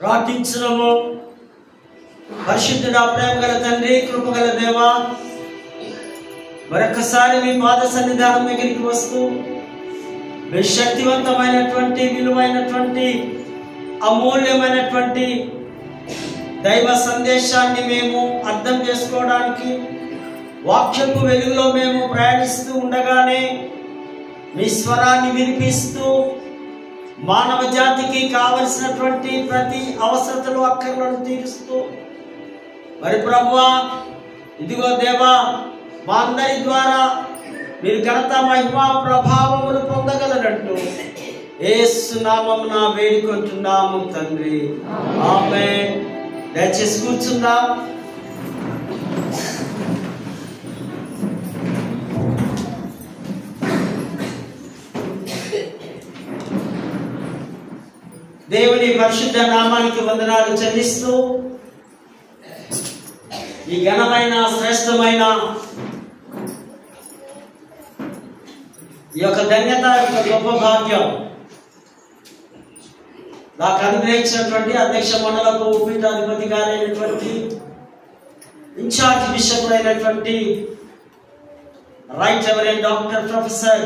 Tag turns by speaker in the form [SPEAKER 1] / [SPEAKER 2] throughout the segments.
[SPEAKER 1] ప్రార్థించుదాము. పరిశుద్ధుడా, ప్రేమగల తండ్రి, కృపగల దేవా, మరొకసారి మీ పాద సన్నిధానం దగ్గరికి వస్తూ మీ శక్తివంతమైనటువంటి, విలువైనటువంటి, అమూల్యమైనటువంటి దైవ సందేశాన్ని మేము అర్థం చేసుకోవడానికి వాక్యపు వెలుగులో మేము ప్రయాణిస్తూ ఉండగానే మీ స్వరాన్ని వినిపిస్తూ మానవ జాతికి కావలసినటువంటి ప్రతి అవసరతలు, అక్కర్లను తీరుస్తూ మరి ప్రభువా, ఇదిగో దేవా, మా అందరి ద్వారా మీరు ఘనత, మహిమ, ప్రభావములు పొందగలరంటూ యేసు నామమున వేడుకుంటున్నాము తండ్రి, ఆమేన్. దయచేసి కూర్చుందాం. దేవుని పరిశుద్ధ నామానికి వందనాలు చెల్లిస్తూ ఈ ఘనమైన, శ్రేష్టమైన ఈ యొక్క ధన్యత, యొక్క గొప్ప భాగ్యం నాకు అనుగ్రహించినటువంటి అధ్యక్ష మండలకు పీఠాధిపతి గారైనటువంటి ఇన్ఛార్జ్ బిషప్ అయినటువంటి right reverend doctor professor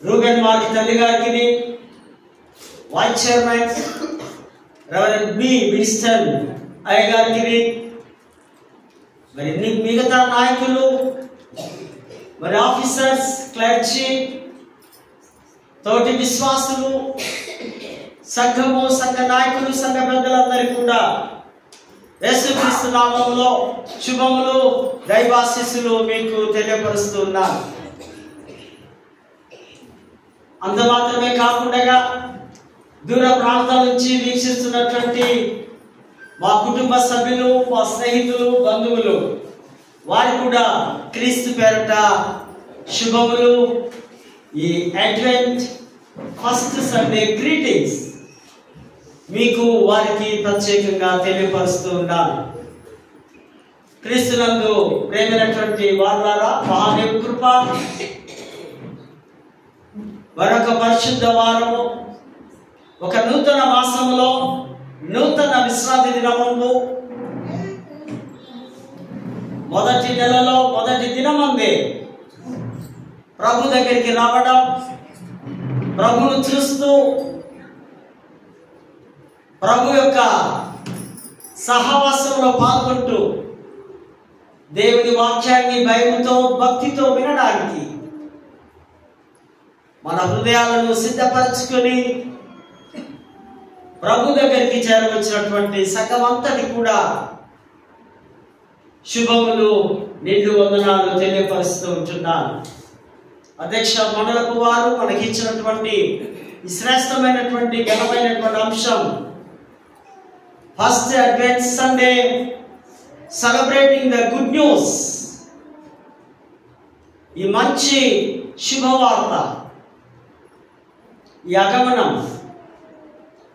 [SPEAKER 1] Ruben మార్కి తల్లి గారికి, vice chairman reverend B Winston అయ్య గారికి, మరి మిగతా నాయకులు, మరి ఆఫీసర్స్, క్లర్జీ, తోటి విశ్వాసులు, సంఘము, సంఘ నాయకులు, సంఘ పెద్దలందరికీ కూడా యేసుక్రీస్తు నామములో శుభములు, దైవాశీస్సులు మీకు తెలియపరుస్తున్నాను. అంత మాత్రమే కాకుండా దూర ప్రాంతాల నుంచి వీక్షిస్తున్నటువంటి మా కుటుంబ సభ్యులు, మా స్నేహితులు, బంధువులు, వారు కూడా క్రీస్తు పేరట శుభములు, ఈ అడ్వెంట్ ఫస్ట్ సండే గ్రీటింగ్స్ మీకు, వారికి ప్రత్యేకంగా తెలియపరుస్తూ ఉన్నాను. క్రీస్తునందు ప్రేమైనటువంటి వారులారా, మహాదేవు కృప మరొక పరిశుద్ధ వారము, ఒక నూతన మాసంలో, నూతన విశ్రాంతి దినమందు, మొదటి నెలలో మొదటి దినమందే ప్రభు దగ్గరికి రావడం, ప్రభును చూస్తూ ప్రభు యొక్క సహవాసంలో పాల్గొంటూ దేవుని వాక్యాన్ని భయముతో, భక్తితో వినడానికి మన హృదయాలను సిద్ధపరచుకొని ప్రభు దగ్గరికి చేరవచ్చినటువంటి సంఘమంతటి కూడా శుభములు, నిండు వందనాలు తెలియపరుస్తూ ఉంటున్నాను. అధ్యక్ష మండలకు వారు మనకి ఇచ్చినటువంటి ఈ శ్రేష్టమైనటువంటి, ఘనమైనటువంటి అంశం first advent Sunday celebrating the good news. ఈ మంచి శుభవార్త, ఈ ఆగమనం,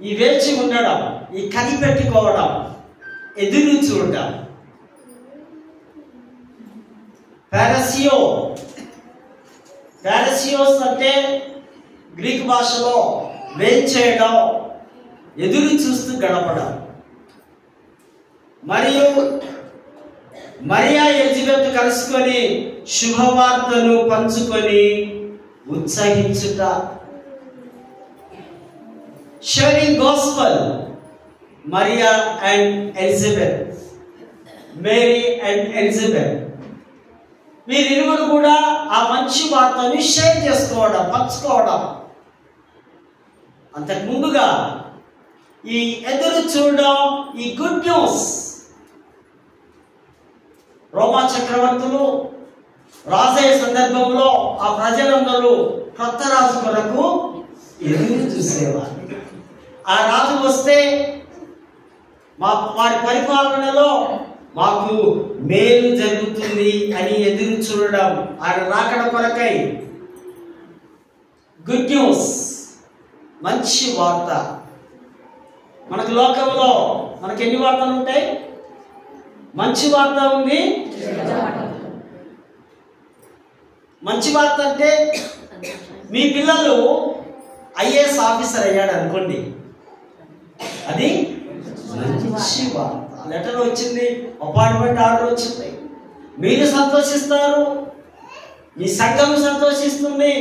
[SPEAKER 1] ఈ వేచి ఉండడం, ఈ కనిపెట్టుకోవడం, ఎదురు చూడడం, పారసియోస్ అంటే గ్రీక్ భాషలో వెయిట్ చేయడం, ఎదురు చూస్తూ గడపడం. మరియు మరియా, ఎలిజబెత్ కలుసుకొని శుభవార్తను పంచుకొని ఉత్సాహించుట, sharing gospel. Maria and Elizabeth, Mary and Elizabeth, వీరిరువురు కూడా ఆ మంచి వార్తని షేర్ చేసుకోవడం, పంచుకోవడం. అంతకు ముందుగా ఈ ఎదురు చూడడం, ఈ గుడ్ న్యూస్, రోమా చక్రవర్తులు రాజయ్య సందర్భంలో ఆ ప్రజలందరూ కొత్త రాజు కొరకు ఎదురు చూసేవారు. ఆ రాజు వస్తే వారి పరిపాలనలో మాకు మేలు జరుగుతుంది అని ఎదురు చూడడం, ఆయన రాకడ కొరకై. గుడ్ న్యూస్, మంచి వార్త. మనకు లోకంలో మనకి ఎన్ని వార్తలు ఉంటాయి? మంచి వార్త ఉంది, మంచి వార్త అంటే మీ పిల్లలు ఐఏఎస్ ఆఫీసర్ అయ్యాడు అనుకోండి, అది మంచి వార్త. లెటర్ వచ్చింది, అపాయింట్మెంట్ ఆర్డర్ వచ్చింది, మీరు సంతోషిస్తారు, మీ సంఘం సంతోషిస్తుంది,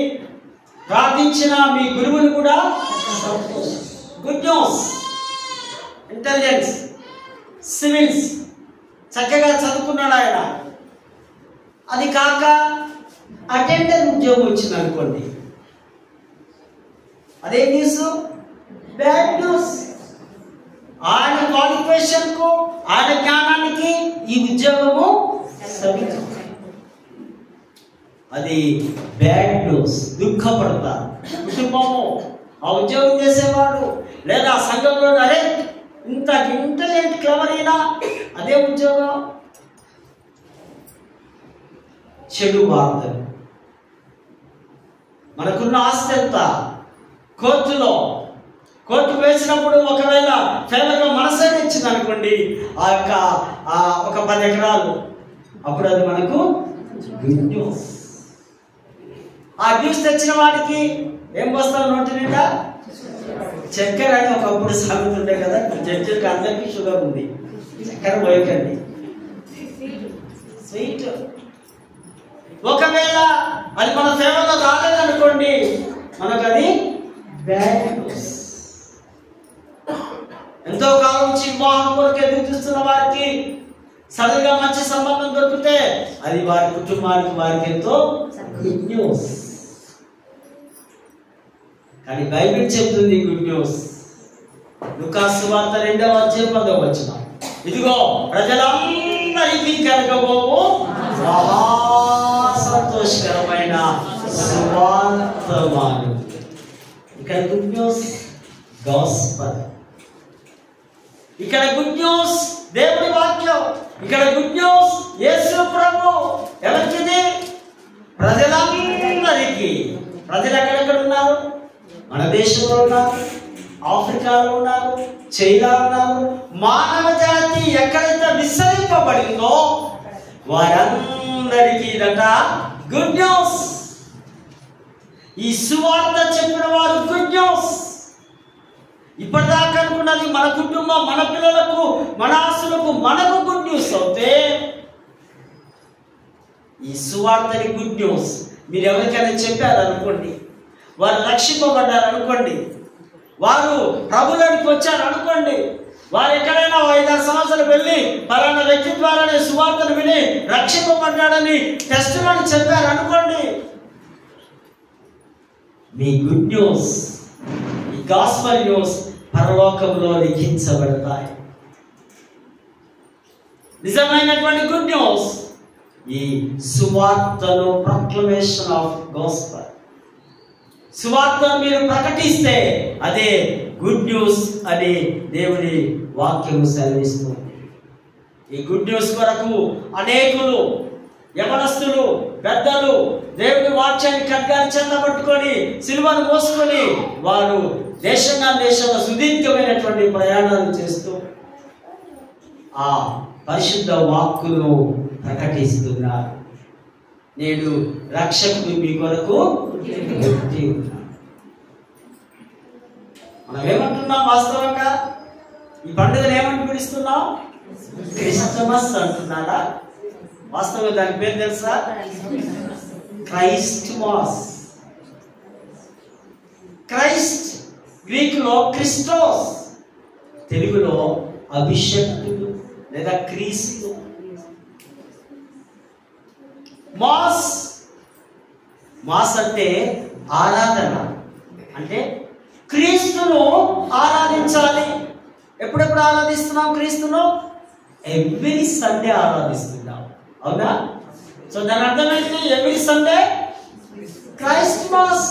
[SPEAKER 1] ప్రార్థించిన మీ గురువులు కూడా గుడ్ న్యూస్. ఇంటెలిజెన్స్, సివిల్స్ చక్కగా చదువుకున్నాడు ఆయన. అది కాక అటెండర్ ఉద్యోగం వచ్చింది అనుకోండి, అదే న్యూస్, బ్యాడ్ న్యూస్. ఆయన క్వాలిఫికేషన్ కు, ఆయన జ్ఞానానికి ఈ ఉద్యోగము అది బ్యాడ్ న్యూస్. దుఃఖపడతారు కుటుంబము, ఆ ఉద్యోగం చేసేవాడు లేదా సంఘంలో, అరే ఇంత ఇంటెలిజెంట్ క్లవర్ అయినా అదే ఉద్యోగం. చెడు వార్తలు. మనకున్న ఆస్తి ఎంత, కోర్టు వేసినప్పుడు ఒకవేళ ఫేవర్గా మన సైడ్ ఇచ్చింది అనుకోండి, ఒక 10 ఎకరాలు, అప్పుడు అది మనకు గుడ్ న్యూస్. ఆ న్యూస్ తెచ్చిన వాడికి ఏం వస్తాం నోటి నిండా? చక్కెర అని ఒకప్పుడు సాగుతుండే కదా, జడ్జికి అందరికీ షుగర్ ఉంది, చక్కెర పోయకండి, స్వీట్. ఒకవేళ అది మన ఫేవర్లో రాలేదనుకోండి, మనకు అది బ్యాడ్ న్యూస్. ఎంతో కాలం నుంచి వివాహం కొరకు ఎదురు చూస్తున్న వారికి సడన్ గా మంచి సంబంధం దొరికితే అది వారి కుటుంబానికి, వారికి ఎంతో గుడ్ న్యూస్. కానీ బైబిల్ చెప్తుంది గుడ్ న్యూస్. లూకాసు సువార్త 2వ అధ్యాయం 10వ వచనం, ఇదిగో ప్రజలందరికీ కలగబోవు మహా సంతోషకరమైన సువార్తమాను. ఇక్కడ గుడ్ న్యూస్ గాస్పెల్, ఇక్కడ గుడ్ న్యూస్ దేవుని వాక్యం, ఇక్కడ గుడ్ న్యూస్ యేసు ప్రభు. ఎవరికిది? ప్రజలందరికీ. ప్రజలు ఎక్కడెక్కడ ఉన్నారు? మన దేశంలో ఉన్నారు, ఆఫ్రికాలో ఉన్నారు, చైనా ఉన్నారు. మానవ జాతి ఎక్కడైతే విస్తరింపబడిందో వారందరికీ ఇదట గుడ్ న్యూస్. ఈ సువార్త చెప్పిన వారు గుడ్ న్యూస్. ఇప్పటిదాకా అనుకున్నది మన కుటుంబం, మన పిల్లలకు, మన ఆస్తులకు మనకు గుడ్ న్యూస్ అవుతే, ఈ సువార్తని గుడ్ న్యూస్ మీరు ఎవరికైనా చెప్పారనుకోండి, వారు రక్షింపబడ్డారు అనుకోండి, వారు ప్రభులోనికి వచ్చారు అనుకోండి, వారు ఎక్కడైనా 5-6 సంవత్సరాలు వెళ్ళి పలానా వ్యక్తి ద్వారానే సువార్తను విని రక్షింపబడ్డాడని టెస్టిమనీ చెప్పారు అనుకోండి, మీ గుడ్ న్యూస్, ఈ గాస్పెల్ న్యూస్ పరలోకంలో లిఖించబడతాయి. నిజమైనటువంటి గుడ్ న్యూస్ ఈ సువార్తను, ప్రొక్లమేషన్ ఆఫ్ గాస్పెల్. సువార్తను మీరు ప్రకటిస్తే అదే గుడ్ న్యూస్ అని దేవుని వాక్యము సెలవిస్తుంది. ఈ గుడ్ న్యూస్ కొరకు అనేకులు, యవనస్తులు, పెద్దలు దేవుని వాక్యాన్ని ఖడ్గాన్ని చెందబట్టుకొని సిలువను మోసుకొని వారు దేశంలో సుదీర్ఘమైనటువంటి ప్రయాణాలు చేస్తూ ఆ పరిశుద్ధ వాక్కును ప్రకటిస్తున్నారు. నేడు రక్షకుడు మీ కొరకు పుట్టి ఉన్నాడు. మనం ఏమంటున్నాం? వాస్తవంగా ఈ పండుగను ఏమని పిలుస్తున్నాం? క్రిస్టమస్ అంటున్నారా? వాస్తవంగా దాని పేరు తెలుసా? Christ mass. క్రైస్ట్ గ్రీకులో క్రిస్టోస్, తెలుగులో అభిషక్తుడు లేదా క్రీస్తు. మాస్, మాస్ అంటే ఆరాధన, అంటే క్రీస్తును ఆరాధించాలి. ఎప్పుడెప్పుడు ఆరాధిస్తున్నాం క్రీస్తును? ఎవ్రీ సండే ఆరాధిస్తున్నాం, అవునా? సో దాని అర్థం ఏంటి? Every Sunday Christ mass.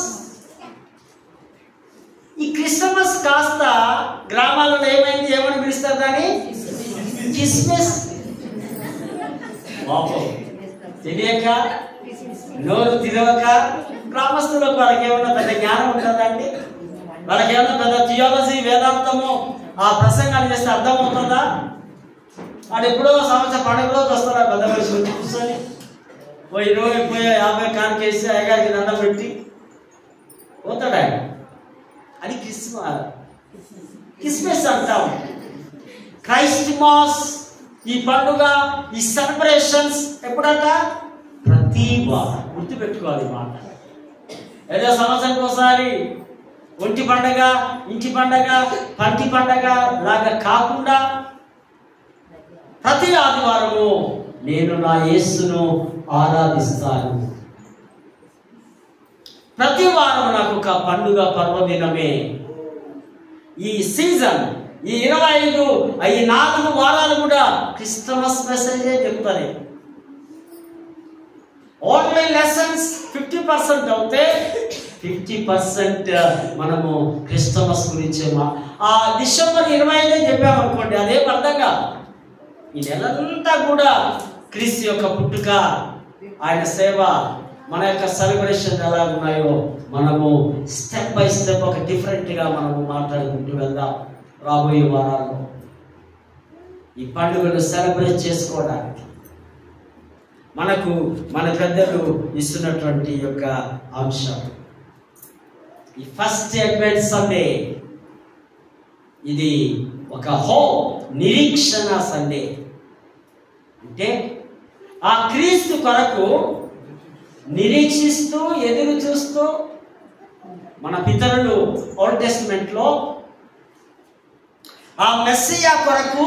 [SPEAKER 1] ఈ క్రిస్టమస్ కాస్త గ్రామాలలో ఏమని పిలుస్తారు? దాన్ని క్రిస్మస్. తెలియక, నోరు తిరగక గ్రామస్తులకు వాళ్ళకి ఏమన్నా పెద్ద జ్ఞానం ఉంటుందండి? వాళ్ళకి ఏమన్నా పెద్ద థియాలజీ, వేదాంతము ఆ ప్రసంగాలు చేస్తే అర్థమవుతుందా? వాడు ఎప్పుడో సంవత్సరం పండుగ రోజు వస్తారా పెద్ద వయసు కూర్చొని 20-50 కానికేసి అయ్యగారికి దండం పెట్టి పోతాడు ఆయన. అది క్రిస్మస్ అంటాం. క్రైస్ట్ మాస్, ఈ పండుగ, ఈ సెలబ్రేషన్స్ ఎప్పుడట? ప్రతి వారం. గుర్తుపెట్టుకోవాలి మాట. ఏదో సంవత్సరానికి ఒకసారి ఒంటి పండగ, ఇంటి పండగ, పంటి పండగ లాగా కాకుండా ప్రతి ఆదివారము నేను నా యేసును ఆరాధిస్తాను. ప్రతి వారం నాకు ఒక పండుగ పర్వదినమే. ఈ సీజన్, ఈ 25, ఈ 4 వారాలు కూడా క్రిస్మస్ మెసేజే చెప్తారు. ఓన్లీ లెసన్స్ 50% అవుతే 50% మనము క్రిస్మస్ గురించి డిసెంబర్ 25 చెప్పామనుకోండి, అదేం అర్థం కాదు. ఈ నెలంతా కూడా క్రీస్తు యొక్క పుట్టుక, ఆయన సేవ, మన యొక్క సెలబ్రేషన్ ఎలా ఉన్నాయో మనము స్టెప్ బై స్టెప్ ఒక డిఫరెంట్గా మనము మాట్లాడుకుంటూ వెళ్దాం రాబోయే వారాల్లో. ఈ పండుగను సెలబ్రేట్ చేసుకోవడానికి మనకు మన పెద్దలు ఇస్తున్నటువంటి యొక్క అంశం ఈ ఫస్ట్ అడ్వెంట్ సండే. ఇది ఒక నిరీక్షణ సండే. అంటే ఆ క్రీస్తు కొరకు నిరీక్షిస్తూ ఎదురు చూస్తూ మన పితరులు ఓల్డ్ టెస్టిమెంట్లో ఆ మెస్సియా కొరకు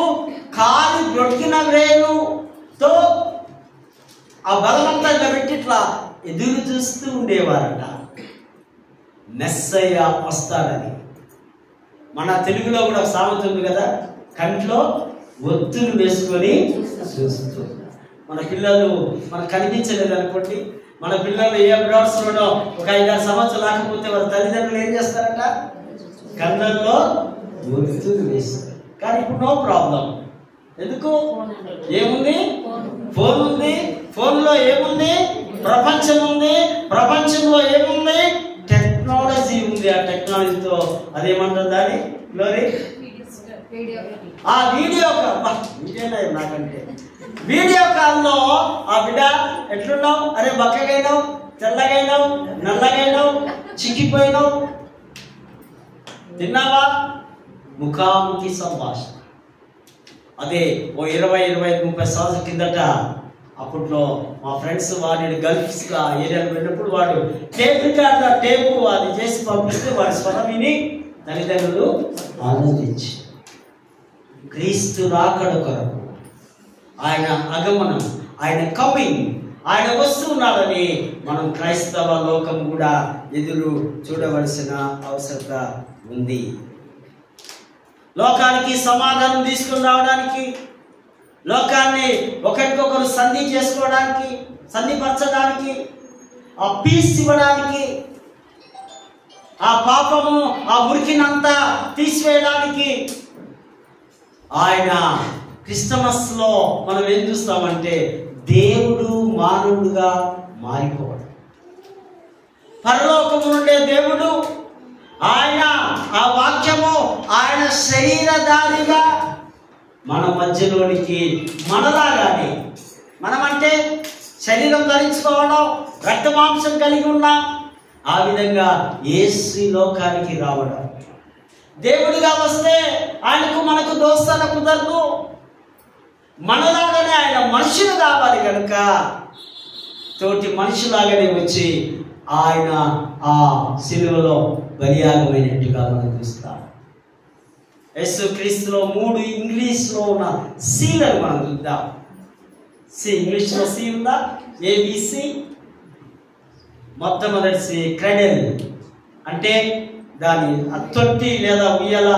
[SPEAKER 1] కాలి బ్రొట్టిన వేలుతో ఆ బలమంతా పెట్టి ఇట్లా ఎదురు చూస్తూ ఉండేవారట. మెస్సయ్య వస్తాడని. మన తెలుగులో కూడా ఒక సామెత ఉంది కదా, కంట్లో ఒత్తులు వేసుకొని చూస్తూ. మన పిల్లలు మనకు కనిపించలేదు అనుకోండి, మన పిల్లలు ఏ బ్రాడ్స్లోనో ఒక 5-6 సంవత్సరాలు రాకపోతే వాళ్ళ తల్లిదండ్రులు ఏం చేస్తారట? కళ్ళల్లో ఒత్తులు వేస్తారు. కానీ ఇప్పుడు నో ప్రాబ్లం. ఎందుకు? ఏముంది? ఫోన్ ఉంది. ఫోన్లో ఏముంది? ప్రపంచం ఉంది. ప్రపంచంలో ఏముంది? టెక్నాలజీ ఉంది. ఆ టెక్నాలజీతో అదేమంటారు దాన్ని? ఆ వీడియో నాకంటే వీడియో కాల్లో ఆ బిడ్డ ఎట్లున్నావు, అరే బక్కగైనావు, తెల్లగైనావు, నల్లగైనావు, చిక్కిపోయినావు, తిన్నావా? ముఖాముఖి సంభాషణ. అదే ఓ 20-25-30 సంవత్సరాల కిందట అప్పట్లో మా ఫ్రెండ్స్ వాడిని గల్ఫ్స్గా ఏరియాలో వెళ్ళినప్పుడు వాడు టేపు అది చేసి పంపిస్తే వాడి స్వరం విని తల్లిదండ్రులు ఆనందించి క్రీస్తు రాకడ కొరకు, ఆయన ఆగమనం, ఆయన కమింగ్, ఆయన వస్తున్నాడని మనం క్రైస్తవ లోకం కూడా ఎదురు చూడవలసిన అవసరత ఉంది. లోకానికి సమాధానం తీసుకుని రావడానికి, లోకాన్ని ఒకరికొకరు సంధి చేసుకోవడానికి, సంధిపరచడానికి, ఆ పీస్ ఇవ్వడానికి, ఆ పాపము, ఆ మురికినంతా తీసివేయడానికి ఆయన క్రిస్టమస్లో మనం ఏం చూస్తామంటే దేవుడు మానవుడుగా మారిపోవడం. పరలోకము నుండే దేవుడు, ఆయన ఆ వాక్యము, ఆయన శరీరధారిగా మన మధ్యలోనికి మనలాగానే, మనమంటే శరీరం ధరించుకోవడం, రక్త మాంసం కలిగి ఉన్నాం, ఆ విధంగా యేసు లోకానికి రావడం. దేవుడిగా వస్తే ఆయనకు మనకు దోస్తన కుదరదు. మనలాగానే ఆయన మనుషులు కావాలి కనుక తోటి మనుషులాగానే వచ్చి ఆయన ఆ శిలువలో బలియాగమైనట్టుగా మనం చూస్తాం. యేసు క్రీస్తులో 3 ఇంగ్లీష్లో ఉన్న సీలను మనం చూద్దాం. ఇంగ్లీష్లో సి ఉందా? ABC. మొట్టమొదటి సి క్రెడెల్, అంటే దాని తొట్టి లేదా ఉయ్యల,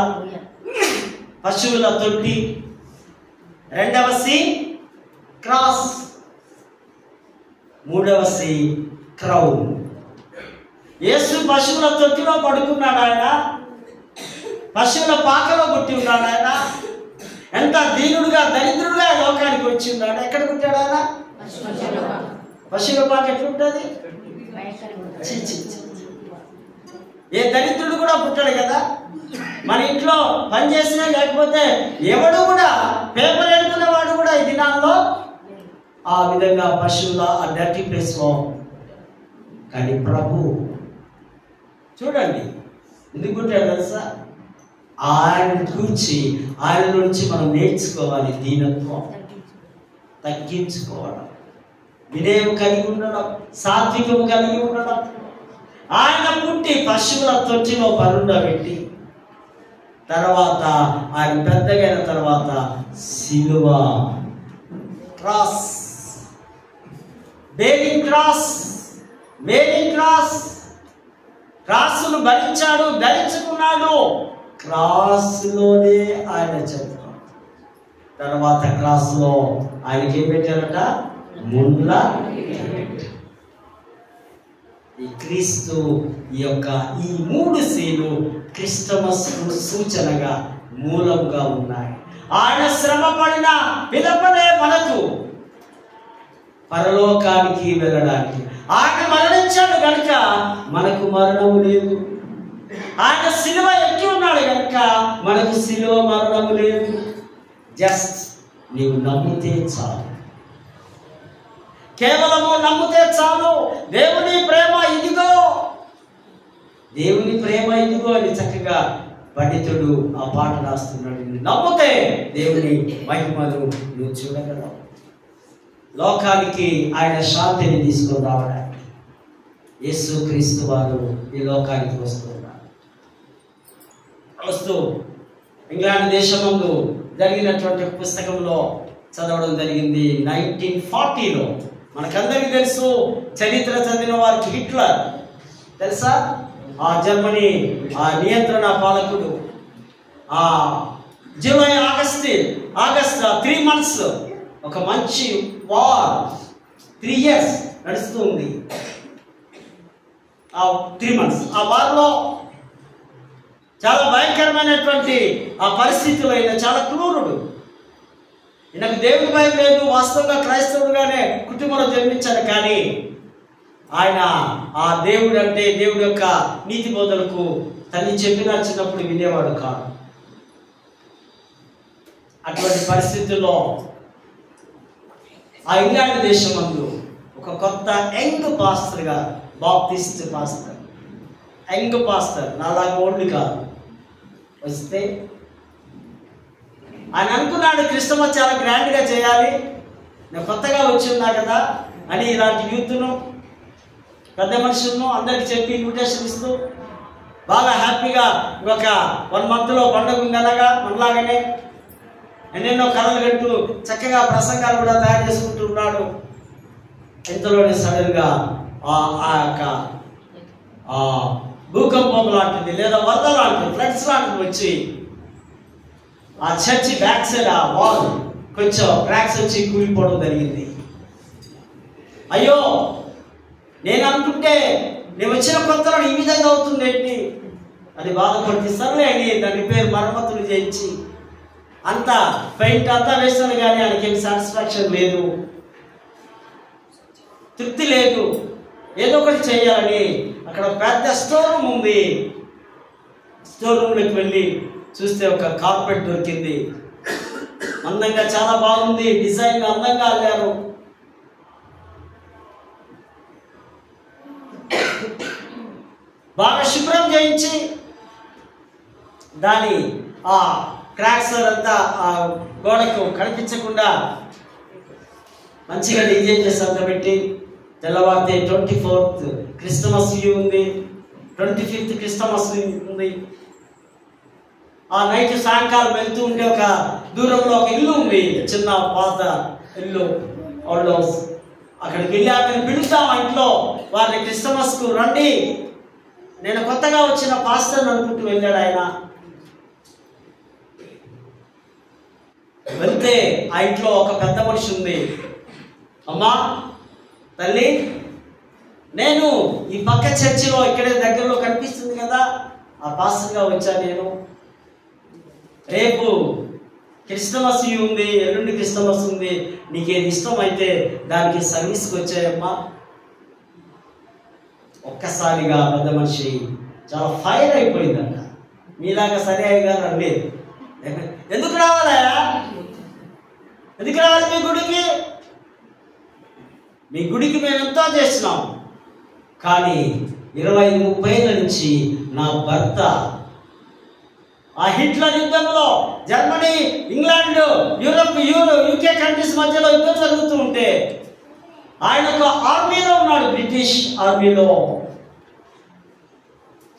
[SPEAKER 1] పశువుల తొట్టి. రెండవ సి క్రాస్. మూడవ సి క్రౌన్. యేసు పశువుల తొట్టిలో పడుకున్నాడు. ఆయన పశువుల పాకలో పుట్టి ఉన్నాడు. ఆయన ఎంత దీనుడుగా, దరిద్రుడుగా లోకానికి వచ్చి ఉన్నాడు. ఎక్కడ పుట్టాడు ఆయన? పశువుల పాక ఎట్లుంటుంది? ఏ దరిద్రుడు కూడా పుట్టాడు కదా. మన ఇంట్లో పని చేసినా, లేకపోతే ఎవడు కూడా పేపర్ ఎడుతున్న వాడు కూడా ఈ దినాల్లో ఆ విధంగా పశువుల ఆ డర్టీ ప్లేస్లో. కానీ ప్రభు చూడండి ఎందుకు పుట్టాడు తెలుసా? ఆయన కూర్చి ఆయన నుంచి మనం నేర్చుకోవాలి. దీనత్వం, తగ్గించుకోవడం, వినయం కలిగి ఉండడం, సాత్వికము కలిగి ఉండడం. ఆయన పుట్టి పశువుల తొట్టిలో పరుండబెట్టి తర్వాత ఆయన పెద్దగైన తర్వాత సిలువ, cross, bearing cross, bearing cross, క్రాసును భరించాడు, ధరించుకున్నాడు. క్రాస్లోనే ఆయన చెప్తాడు. తర్వాత క్రాస్లో ఆయనకి ఏం పెట్టారట? ముళ్ళ. ఈ క్రీస్తు ఈ యొక్క ఈ 3 సీలు క్రిస్టమస్ సూచనగా మూలంగా ఉన్నాయి. ఆయన శ్రమ పడిన పిలపలే మనకు పరలోకానికి వెళ్ళడానికి. ఆయన మరణించాడు కనుక మనకు మరణము లేదు. ఆయన సిలువ ఎక్కి ఉన్నాడు కనుక మనకు సిలువ మరణము లేదు. జస్ట్ నీవు నమ్మితే చాలు, కేవలము నమ్మితే చాలు. దేవుని ప్రేమ ఇదిగో, దేవుని ప్రేమ ఇదిగో అని చక్కగా పండితుడు ఆ పాట రాస్తున్నాడు. నమ్మితే దేవుని మహిమను నువ్వు చూడగలవు. లోకానికి ఆయన శాంతిని తీసుకొని రావడానికి యేసు క్రీస్తు వారు ఈ లోకానికి వస్తున్నారు. వస్తూ ఇంగ్లాండ్ దేశమందు జరిగినటువంటి పుస్తకంలో చదవడం జరిగింది. 1940లో మనకందరికీ తెలుసు, చరిత్ర చదివిన వారికి హిట్లర్ తెలుసా? ఆ జర్మనీ ఆ నియంత్రణ పాలకుడు. ఆ జూలై ఆగస్ట్ 3 months ఒక మంచి వార్ 3 years నడుస్తుంది. ఆ 3 months ఆ వార్లో చాలా భయంకరమైనటువంటి ఆ పరిస్థితులు. అయినా చాలా క్రూరుడు. ఈయనకు దేవుడి భయం లేదు. వాస్తవంగా క్రైస్తవుడుగానే కుటుంబంలో జన్మించాడు. కానీ ఆయన ఆ దేవుడు అంటే దేవుడి యొక్క నీతి బోధలకు తల్లి చెప్పినా చిన్నప్పుడు వినేవాడు కాదు. అటువంటి పరిస్థితుల్లో ఆ ఇంగ్లాండ్ దేశం మందు ఒక కొత్త యంగ్ పాస్టర్గా, బాప్టిస్ట్ పాస్టర్, యంగ్ పాస్టర్, నాలాగా ఓల్డ్ కాదు, వస్తే ఆయన అనుకున్నాడు క్రిస్టమస్ చాలా గ్రాండ్గా చేయాలి, నేను కొత్తగా వచ్చి ఉన్నా కదా అని ఇలాంటి యూత్ను, పెద్ద మనుషులను అందరికి చెప్పి ఇన్విటేషన్ ఇస్తూ బాగా హ్యాపీగా ఒక 1 monthలో పండుగ ఉందనగా మనలాగానే ఎన్నెన్నో కళలు కట్టు చక్కగా ప్రసంగాలు కూడా తయారు చేసుకుంటూ ఉన్నాడు. ఇంతలోనే సడన్గా ఆ యొక్క భూకంపం లాంటిది లేదా వరద లాంటిది, ఫ్లడ్స్ లాంటిది వచ్చి ఆ చర్చి బ్యాక్ సైడ్ ఆ వాల్ కొంచెం క్రాక్స్ వచ్చి కూలిపోవడం జరిగింది. అయ్యో, నేను అనుకుంటే నేను వచ్చిన కొత్తలో ఈ విధంగా అవుతుంది ఏంటి అది బాధపడితే సర్లే అని దాని పేరు మరమ్మతులు చేయించి అంతా పెయింట్ అంతా వేస్తాను. కానీ ఆయనకి సాటిస్ఫాక్షన్ లేదు, తృప్తి లేదు. ఏదో ఒకటి చేయాలని అక్కడ పెద్ద స్టోర్ రూమ్ ఉంది. స్టోర్ రూమ్లోకి వెళ్ళి చూస్తే ఒక కార్పెట్ దొరికింది. అందంగా చాలా బాగుంది, డిజైన్ అందంగా అల్లారు. బాగా శుభ్రం చేయించి దాని ఆ క్రాక్స్ అంతా ఆ గోడకు కనిపించకుండా మంచిగా డిజైన్ చేసి అంతా పెట్టి తెల్లవారితే 24th క్రిస్టమస్ ఉంది, 25th క్రిస్టమస్ ఉంది. ఆ నైట్ సాయంకాలం వెళ్తూ ఉండే ఒక దూరంలో ఒక ఇల్లు ఉంది, చిన్న పాత ఇల్లు, ఓల్డ్ హౌస్. అక్కడికి వెళ్ళి ఆమెను పిలుస్తాం ఇంట్లో, వారిని క్రిస్టమస్కు రండి, నేను కొత్తగా వచ్చిన పాస్టర్ అనుకుంటూ వెళ్ళాడు ఆయన. వెళ్తే ఆ ఇంట్లో ఒక పెద్ద మనిషి ఉంది. అమ్మా తల్లి, నేను ఈ పక్క చర్చిలో ఇక్కడే దగ్గరలో కనిపిస్తుంది కదా ఆ పాస్టర్గా వచ్చాను. నేను రేపు క్రిస్టమస్ ఉంది, ఎల్లుండి క్రిస్టమస్ ఉంది, నీకేది ఇష్టం అయితే దానికి సర్వీస్కి వచ్చాయమ్మా. ఒక్కసారిగా పెద్ద మనిషి చాలా ఫైర్ అయిపోయిందంట. మీలాగా సరే అయ్యగా రండి, ఎందుకు రావాలా, ఎందుకు రావాలి మీ గుడికి? మీ గుడికి మేము ఎంతో చేస్తున్నాం, కానీ 25-30 ఏళ్ళ నుంచి నా భర్త ఆ హిట్లర్ యుద్ధంలో జర్మనీ, ఇంగ్లాండ్, యూకే కంట్రీస్ మధ్యలో యుద్ధం జరుగుతూ ఉంటే ఆయన ఒక ఆర్మీలో ఉన్నాడు, బ్రిటిష్ ఆర్మీలో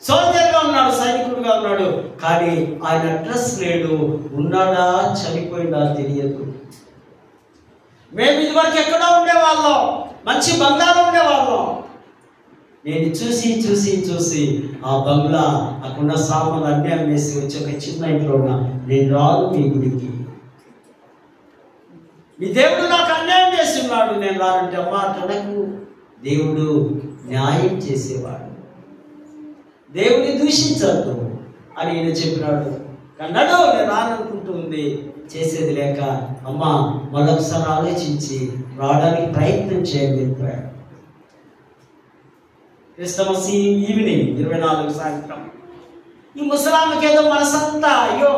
[SPEAKER 1] సోల్జర్గా ఉన్నాడు, సైనికుడుగా ఉన్నాడు. కానీ ఆయన అడ్రస్ లేడు, ఉన్నాడా చనిపోయిందా తెలియదు. మేము ఇదివరకు ఎక్కడో ఉండేవాళ్ళం, మంచి బంగ్లాలో ఉండేవాళ్ళం. నేను చూసి ఆ బంగ్లా అక్కడ సామాన్లు అన్నీ అమ్మేసి వచ్చి ఒక చిన్న ఇంట్లో ఉన్నా. నేను రాను మీ గుడికి, మీ దేవుడు నాకు అన్యాయం చేసి ఉన్నాడు, నేను రానంటే అమ్మా తనకు దేవుడు న్యాయం చేసేవాడు, దేవుడిని దూషించద్దు అని ఈయన చెప్పినాడు. అన్నాడు నేను రాననుకుంటుంది, చేసేది లేక అమ్మ మరొకసారి ఆలోచించి రావడానికి ప్రయత్నం చేయండి. క్రిస్టమస్ ఈవినింగ్ 24 సాయంత్రం ఈ ముసలాంకి ఏదో మనసంతా అయ్యో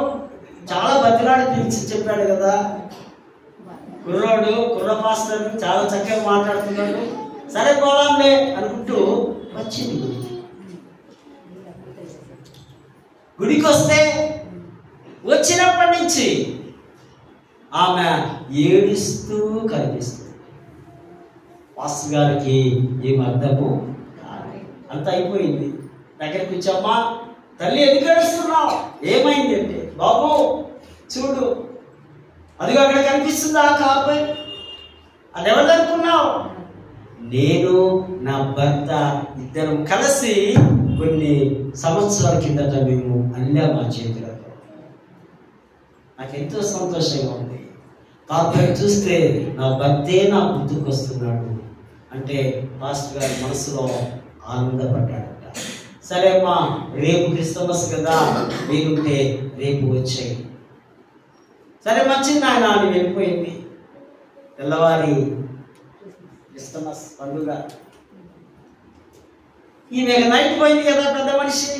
[SPEAKER 1] చాలా బతిలాడి పిలిచి చెప్పాడు కదా, కుర్ర పాస్టర్ చాలా చక్కగా మాట్లాడుతున్నాడు, సరే పోదాంలే అనుకుంటూ వచ్చింది. గుడికి వస్తే వచ్చినప్పటి నుంచి ఆమె ఏడుస్తూ కనిపిస్తుంది. పాస్టర్ గారికి ఏం అర్థము అంత అయిపోయింది. దగ్గరికి వచ్చామ్మా తల్లి ఎందుకు ఏడుస్తున్నావు, ఏమైంది అంటే, బాబు చూడు అదిగో అక్కడ కనిపిస్తుందా కాపై, అది ఎవరిదనుకున్నావు, నేను నా భర్త ఇద్దరం కలిసి కొన్ని సంవత్సరాల కిందట మేము అల్లా మా చేతులతో. నాకు ఎంతో సంతోషంగా ఉంది. కాపై చూస్తే నా భర్తే నా గుర్తుకు వస్తున్నాడు అంటే పాస్టర్ గారి మనసులో ఆనందపడ్డాడట. సరే అమ్మా రేపు క్రిస్టమస్ కదా, వీలుంటే రేపు వచ్చాయి. సరే మంచిది నాయన అని వెళ్ళిపోయింది. తెల్లవారి క్రిస్టమస్ పండుగ, ఈమె నైట్ పోయింది కదా, పెద్ద మనిషి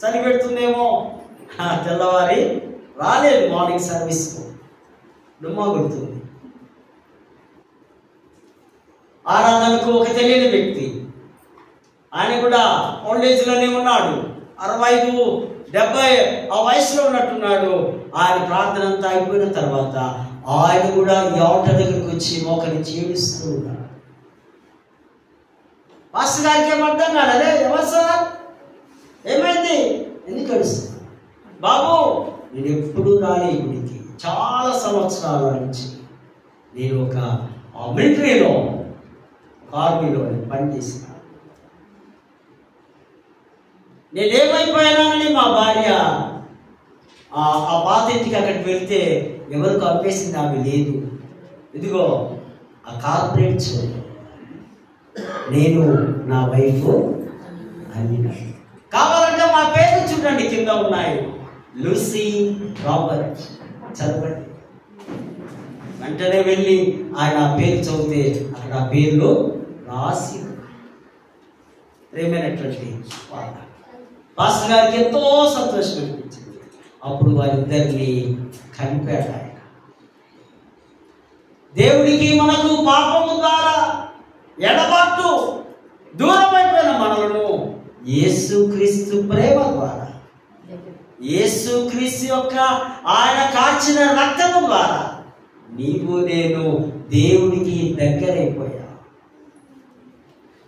[SPEAKER 1] చలి పెడుతుందేమో, తెల్లవారి రాలేదు మార్నింగ్ సర్వీస్కు, డుమ్మా కొడుతుంది. ఆరాధనకు ఒక తెలియని వ్యక్తి, ఆయన కూడా ఓల్డ్ ఏజ్లోనే ఉన్నాడు, 65, 70 ఆ వయసులో ఉన్నట్టున్నాడు. ఆయన ప్రార్థన అంతా అయిపోయిన తర్వాత ఆయన కూడా ఈ ఆల్టర్ దగ్గరికి వచ్చి మోకరించి ఏడుస్తూ ఉన్నాడు. పాస్టర్ గారికి ఏం అర్థం కాదు, అదే ఎవరు సార్ ఏమైంది ఎందుకు ఏడుస్తున్నా, బాబు నేను ఎప్పుడూ రాలే గుడికి, చాలా సంవత్సరాల నుంచి నేను ఒక మిలిటరీలో ఆర్మీలో పనిచేసిన, నేనేమైపోయానని మా భార్య ఆ పాత ఇంటికి అక్కడికి వెళ్తే ఎవరికి అప్పేసింది ఆమె లేదు, ఇదిగో ఆ కార్పొరేట్ చూడు, నేను నా వైఫ్ అన్ని కావాలంటే మా పేర్లు చూడండి కింద ఉన్నాయి, లూసీ రాబర్ట్ చదవండి. వెంటనే వెళ్ళి ఆయన పేరు చదివితే అక్కడ ఆ పేర్లు రాసి ప్రేమైనటువంటి వాళ్ళ పాస్టర్ గారికి ఎంతో సంతోషం అనిపించింది. అప్పుడు వారిద్దరిని కలిపాడు ఆయన. దేవుడికి మనకు పాపము ద్వారా ఎడబాటు దూరం అయిపోయిన మనలను యేసుక్రీస్తు ప్రేమ ద్వారా, యేసుక్రీస్తు యొక్క ఆయన కార్చిన రక్తము ద్వారా నీవు నేను దేవుడికి దగ్గరైపోయా.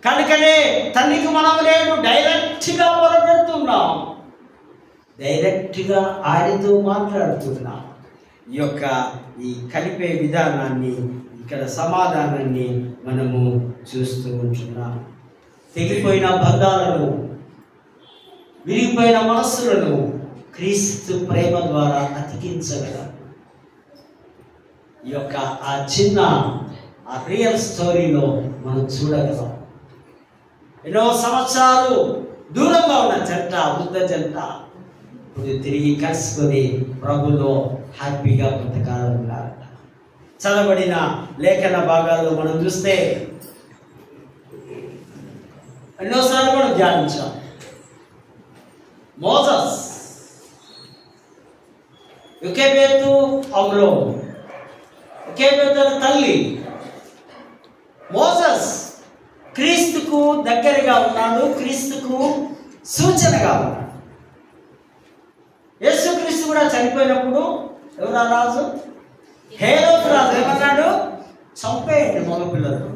[SPEAKER 1] కనుకనే తండ్రికి మనం నేను డైరెక్ట్గా మొదలుపెడుతున్నాం, డైరెక్ట్గా ఆయనతో మాట్లాడుతున్నాం. ఈ కలిపే విధానాన్ని, ఇక్కడ సమాధానాన్ని మనము చూస్తూ ఉంటున్నాం. తెగిపోయిన బంధాలను, విరిగిపోయిన మనస్సులను క్రీస్తు ప్రేమ ద్వారా అతికించగలం. ఆ చిన్న రియల్ స్టోరీలో మనం చూడగలం. ఎన్నో సంవత్సరాలు దూరంగా ఉన్న జంట, వృద్ధ జంట ఇప్పుడు తిరిగి కలుసుకొని ప్రభులో హ్యాపీగా కొంతకాలం ఉన్నారట. చదవబడిన లేఖన భాగాల్లో మనం చూస్తే ఎన్నోసార్లు మనం ధ్యానించాం. మోసెస్, యోకెబెదు, అమ్నోను, యోకెబెదు తల్లి. మోసెస్ క్రీస్తుకు దగ్గరగా ఉన్నాడు, క్రీస్తుకు సూచనగా ఉన్నాడు. యేసుక్రీస్తు కూడా చనిపోయినప్పుడు ఎవరా రాజు? హేరోదు రాజు ఏమన్నాడు? చంపేయండి మగపిల్లలు.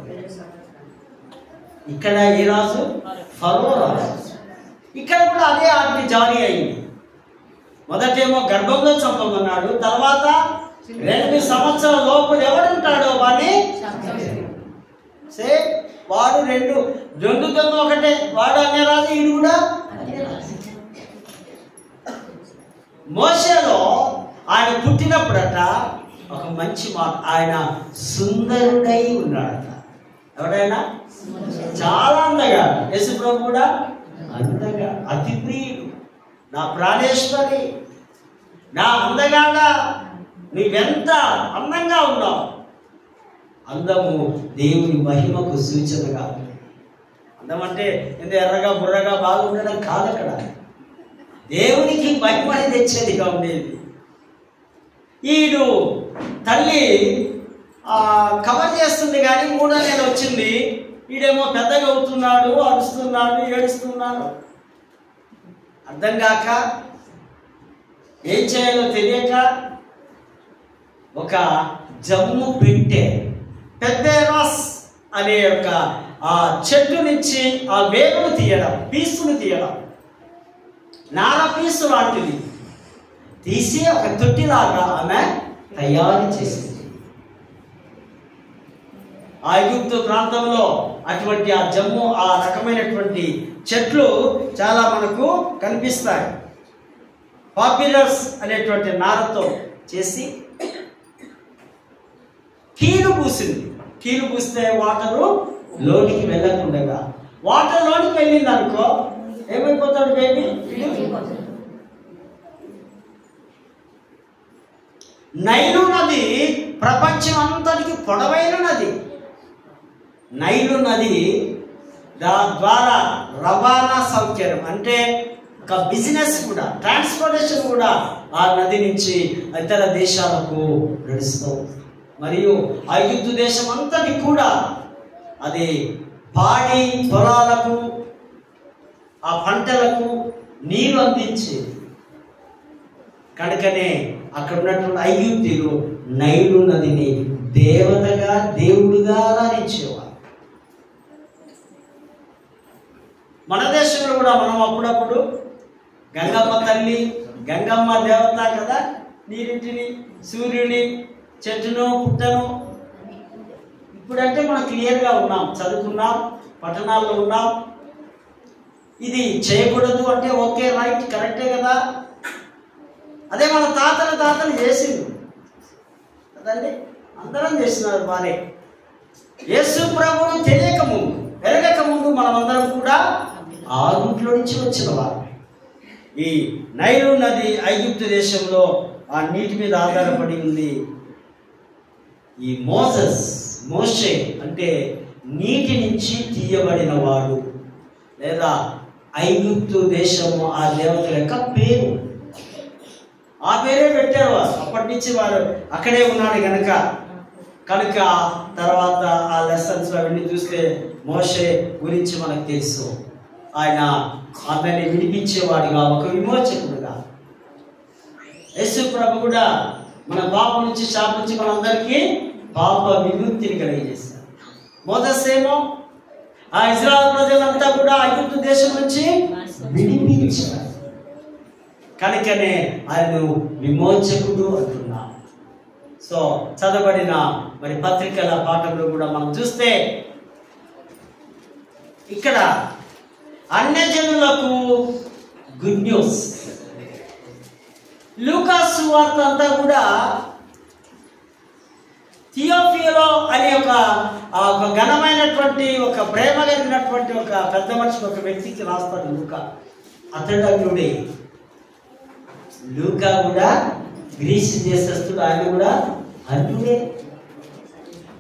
[SPEAKER 1] ఇక్కడ ఏ రాజు? ఫరో రాజు. ఇక్కడ కూడా అదే ఆజ్ఞ జారీ అయింది. మొదటేమో గర్భంలో చంపమన్నాడు, తర్వాత 2 సంవత్సరాల లోపు ఎవడుంటాడో వాడిని వాడు రెండు ఒకటే, వాడు అనే రాజు, ఈడు కూడా. మోషేలో ఆయన పుట్టినప్పుడట ఒక మంచి మాట, ఆయన సుందరుడై ఉన్నాడట. ఎవడైనా చాలా అందగా, యేసు ప్రభు కూడా అందగా, అతి ప్రియుడు, నా ప్రాణేశ్వరి, నా అందగాడ, నువ్వెంత అందంగా ఉన్నావు. అందము దేవుని మహిమకు సూచనగా. అందం అంటే ఎంత ఎర్రగా బుర్రగా బాగా ఉండడం కాదు, అక్కడ దేవునికి మహిమని తెచ్చేదిగా ఉండేది. ఈడు తల్లి కవర్ చేస్తుంది, కానీ 3వ నెల వచ్చింది, ఈడేమో పెద్దగా అవుతున్నాడు, అరుస్తున్నాడు, ఏడుస్తున్నాడు. అర్థం కాక, ఏం చేయాలో తెలియక ఒక జమ్ము పెట్టే పెద్దరాస్ అనే ఒక ఆ చెట్టు నుంచి ఆ వేరును తీయడం, పీసును తీయడం, నార పీసు లాంటిది తీసి ఒక తొట్టిలాగా ఆమె తయారు చేసింది. ఆ ఐగుప్తు ప్రాంతంలో అటువంటి ఆ జమ్ము, ఆ రకమైనటువంటి చెట్లు చాలా మనకు కనిపిస్తాయి. పాపిలర్స్ అనేటువంటి నారతో చేసి కీలు పూసింది. కీలు పూస్తే వాటరు లోనికి వెళ్ళకుండా, వాటర్ లోనికి వెళ్ళింది అనుకో ఏమైపోతాడు బేబీ? నైలు నది ప్రపంచం అంతటికి పొడవైన నది. నైలు నది ద్వారా రవాణా సౌకర్యం, అంటే ఒక బిజినెస్ కూడా, ట్రాన్స్పోర్టేషన్ కూడా ఆ నది నుంచి ఇతర దేశాలకు నడుస్తూ, మరియు ఐగుప్తు దేశం అంతటి కూడా అది పాడి పొలాలకు, ఆ పంటలకు నీరు అందించేది. కనుకనే అక్కడ ఉన్నటువంటి ఐగుప్తీయులు నైలు నదిని దేవతగా, దేవుడుగా ఆరాధించేవారు. మన దేశంలో కూడా మనం అప్పుడప్పుడు గంగమ్మ తల్లి, గంగమ్మ దేవత కదా, నీరింటిని, సూర్యుని, చెట్టును, పుట్టను. ఇప్పుడంటే మనం క్లియర్గా ఉన్నాం, చదువుకున్నాం, పట్టణాల్లో ఉన్నాం. ఇది చేయకూడదు అంటే ఓకే, రైట్, కరెక్టే కదా. అదే మన తాతలు చేసింది కదండి, అందరం చేస్తున్నారు బానే. యేసు ప్రభువును తెలియక ముందు, ఎరగక ముందు మనమందరం కూడా ఆ గుంట్లో నుంచి వచ్చిన వారు. ఈ నైలు నది ఐగుప్తు దేశంలో ఆ నీటి మీద ఆధారపడి ఉంది. ఈ మోషే అంటే నీటి నుంచి తీయబడిన వాడు, లేదా ఐగుప్తు దేశము ఆ దేవత యొక్క పేరు. ఆ పేరే పెట్టారు వారు. అప్పటి నుంచి వారు అక్కడే ఉన్నాడు కనుక తర్వాత ఆ లెసన్స్ అవన్నీ చూస్తే మోషే గురించి మనకు తెలుసు. ఆయన అందరినీ విడిపించేవాడుగా, ఒక విమోచకుడుగా. యేసు ప్రభు కూడా మన పాపం నుంచి, శాపం నుంచి మనందరికీ పాప విముక్తిని కలిగజేశారు. మోసేమో ఆ ఇజ్రాయెల్ ప్రజలంతా కూడా ఐగుప్తు దేశం నుంచి విడిపించారు. కనుకనే ఆయన విమోచకుడు అంటున్నాం. సో చదవబడిన మరి పత్రికల పాఠంలో కూడా మనం చూస్తే ఇక్కడ అన్యజనులకు గుడ్ న్యూస్. లూకా సువార్త అంతా కూడా థియోఫిలో అనే ఒక ఘనమైనటువంటి, ఒక ప్రేమ కలిగినటువంటి ఒక పెద్ద మనిషికి, ఒక వ్యక్తికి రాస్తాడు లూకా. అతడు అన్యుడే. లూకా కూడా గ్రీస్ దేశస్థుడు, ఆయన కూడా అన్యుడే.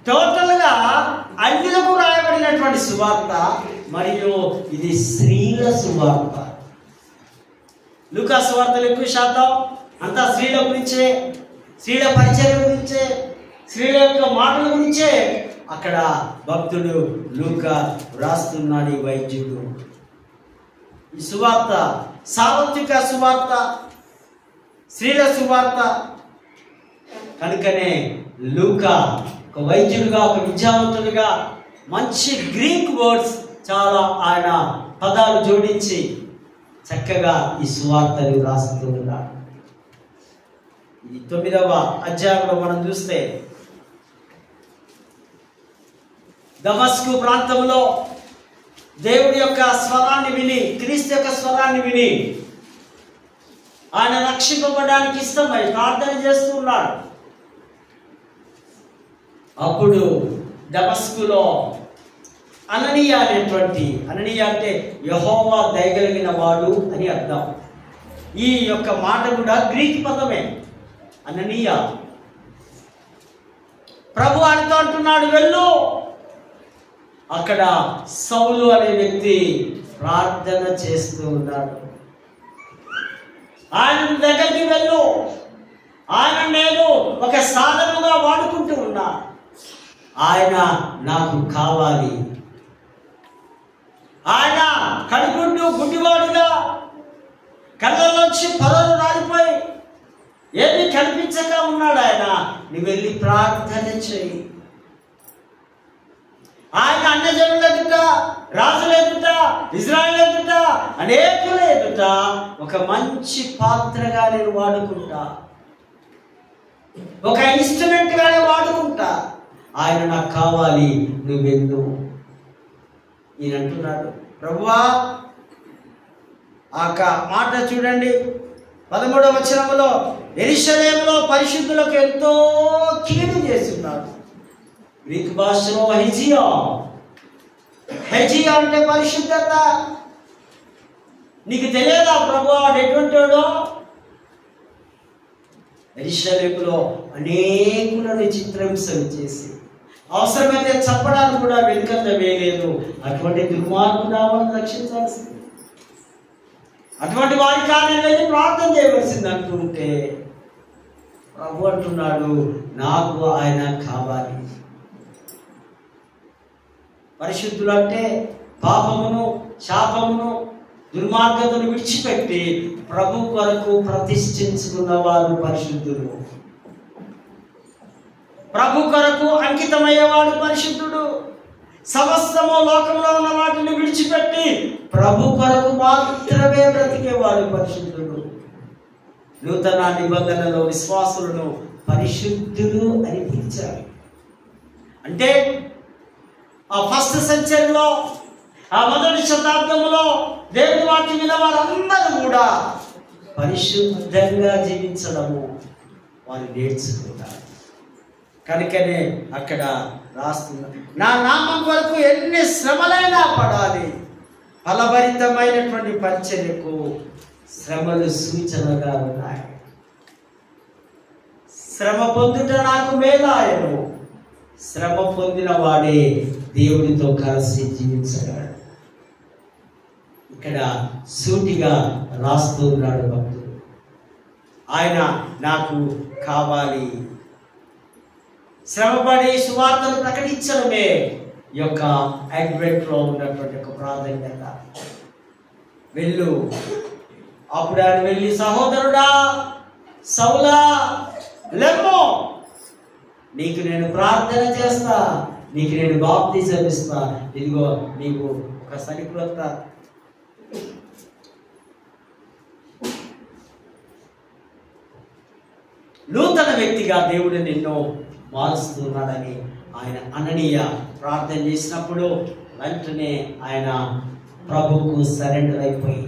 [SPEAKER 1] టోటల్గా అన్యులకు రాయబడినటువంటి సువార్త, మరియు ఇది స్త్రీల సువార్త. లూకా సువార్తలు ఎక్కువ శాతం అంతా స్త్రీల గురించే, స్త్రీల పరిచయం గురించే, స్త్రీల యొక్క మాటల గురించే అక్కడ భక్తుడు లూకా రాస్తున్నాడు. ఈ వైద్యుడు ఈ సువార్త సార్వత్రిక సువార్త. స్త్రీల సువార్త. కనుకనే లూకా ఒక వైద్యుడిగా, ఒక విద్యావంతుడిగా మంచి గ్రీక్ వర్డ్స్ చాలా ఆయన పదాలు జోడించి చక్కగా ఈ సువార్తను రాస్తూ ఉన్నాడు. ఈ 9వ అధ్యాయంలో మనం చూస్తే దమస్కు ప్రాంతంలో దేవుడి యొక్క స్వరాన్ని విని, క్రీస్తు యొక్క స్వరాన్ని విని ఆయన రక్షింపబడడానికి ఇష్టమై ప్రార్థన చేస్తూ ఉన్నాడు. అప్పుడు దమస్కులో అననీయ అంటే యెహోవా దయగలిగిన వాడు అని అర్థం. ఈ యొక్క మాట కూడా గ్రీక్ పదమే, అననీయ. ప్రభు ఆయనతో అంటున్నాడు, వెళ్ళు. అక్కడ సౌలు అనే వ్యక్తి ప్రార్థన చేస్తూ ఉన్నాడు. ఆయన దగ్గరికి వెళ్ళు, ఆయన నేను ఒక సాధనగా వాడుకుంటూ ఉన్నా, ఆయన నాకు కావాలి. ఆయన కడుగుంటూ గుడ్డివాడుగా కళ్ళలోంచి పొరలు రాలిపోయి ఏమీ కనిపించక ఉన్నాడు. ఆయన నువ్వు వెళ్ళి ప్రార్థన చేయి. ఆయన అన్యజనుల ఎదుట, రాజుల ఎదుట, ఇజ్రాయేల్ ఎదుట, అనేకుల ఎదుట ఒక మంచి పాత్రగా నేను వాడుకుంటా, ఒక ఇన్స్ట్రుమెంట్ గానే వాడుకుంటా. ఆయన నాకు కావాలి, నువ్వెందు. ఈయన అంటున్నాడు, ప్రభువా. ఆ మాట చూడండి 13వ వచనంలో, యెరూషలేములో పరిశుద్ధులకు ఎంతో కీడు చేస్తున్నాడు. గ్రీక్ భాషలో హెజియా అంటే పరిశుద్ధత. నీకు తెలియదా ప్రభువా వాడు ఎటువంటి వాడో? యెరూషలేములో అనేకులను చిత్రహింసలు చేసి అవసరమైతే చంపడానికి కూడా వెనుకంత వేయలేదు. అటువంటి దుర్మార్గుడు ఆమెను రక్షించాల్సింది. అటువంటి వారి కానీ వెళ్ళి ప్రార్థన చేయవలసింది అంటుంటే ప్రభు అంటున్నాడు, నాకు ఆయన కావాలి. పరిశుద్ధులు అంటే పాపమును, శాపమును, దుర్మార్గతను విడిచిపెట్టి ప్రభు కొరకు ప్రతిష్ఠించుకున్న వారు పరిశుద్ధులు. ప్రభు కొరకు అంకితమయ్యేవాడు పరిశుద్ధుడు. సమస్తము లోకంలో ఉన్న వాటిని విడిచిపెట్టి ప్రభు కొరకు మాత్రమే బ్రతికేవాడు పరిశుద్ధుడు. నూతన నిబంధనలో విశ్వాసులను పరిశుద్ధులు అని పిలిచారు. అంటే ఆ ఫస్ట్ సెంచరీలో, ఆ మొదటి శతాబ్దంలో దేవుని వాక్యం విన్న వారందరూ కూడా పరిశుద్ధంగా జీవించడము వారు నేర్చుకుంటారు. కనుకనే అక్కడ రాస్తున్నారు, నా నామం వరకు ఎన్ని శ్రమలైనా పడాలి. ఫలభరితమైనటువంటి పరిచర్యకు శ్రమలు సూచనగా ఉన్నాయి. శ్రమ పొందుట నాకు మేలాయను. శ్రమ పొందిన వాడే దేవుడితో కలిసి జీవించగలడు. ఇక్కడ సూటిగా రాస్తూ ఉన్నాడు భక్తుడు. ఆయన నాకు కావాలి. శ్రమపడి సువార్తను ప్రకటించడమే ఈ యొక్క అడ్వెంట్లో ఉన్నటువంటి ఒక ప్రాధాన్యత. వెళ్ళు. అప్పుడు ఆయన వెళ్ళి, సహోదరుడా సౌలా లెమ్మో, నీకు నేను ప్రార్థన చేస్తా, నీకు నేను బాప్తిజం ఇస్తా, ఇదిగో నీకు ఒక సరికొత్త నూతన వ్యక్తిగా దేవుడు నిన్ను మారుస్తున్నాడని ఆయన అననీయ ప్రార్థన చేసినప్పుడు వెంటనే ఆయన ప్రభువుకు సరెండర్ అయిపోయి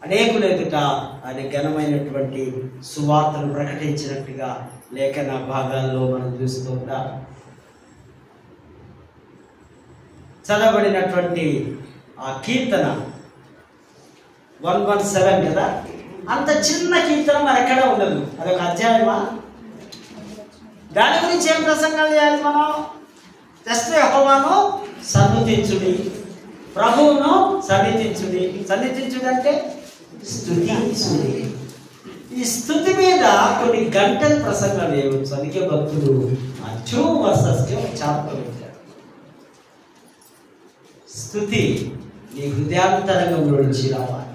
[SPEAKER 1] అనేకుల ఎదుట ఆయన ఘనమైనటువంటి సువార్తను ప్రకటించినట్టుగా లేఖన భాగాల్లో మనం చూస్తూ ఉంటాం. చదవబడినటువంటి ఆ కీర్తన 117 కదా, అంత చిన్న కీర్తన మరి ఎక్కడ ఉండదు. అదొక అధ్యాయమా? దాని గురించి ఏం ప్రసంగాలు చేయాలి మనం? జస్ట్ యెహోవాను సన్నుతించుడి, ప్రభువును సన్నిధించుడి. సన్నిధించుడి అంటే స్తుతించుడి. ఈ స్తుతి మీద కొన్ని గంటల ప్రసంగాలు చేయవచ్చు. అందుకే భక్తులు ఆ 2 verses చాప్టర్ పెట్టారు. స్తుతి నీ హృదయాంతరంగంలో నుంచి రావాలి.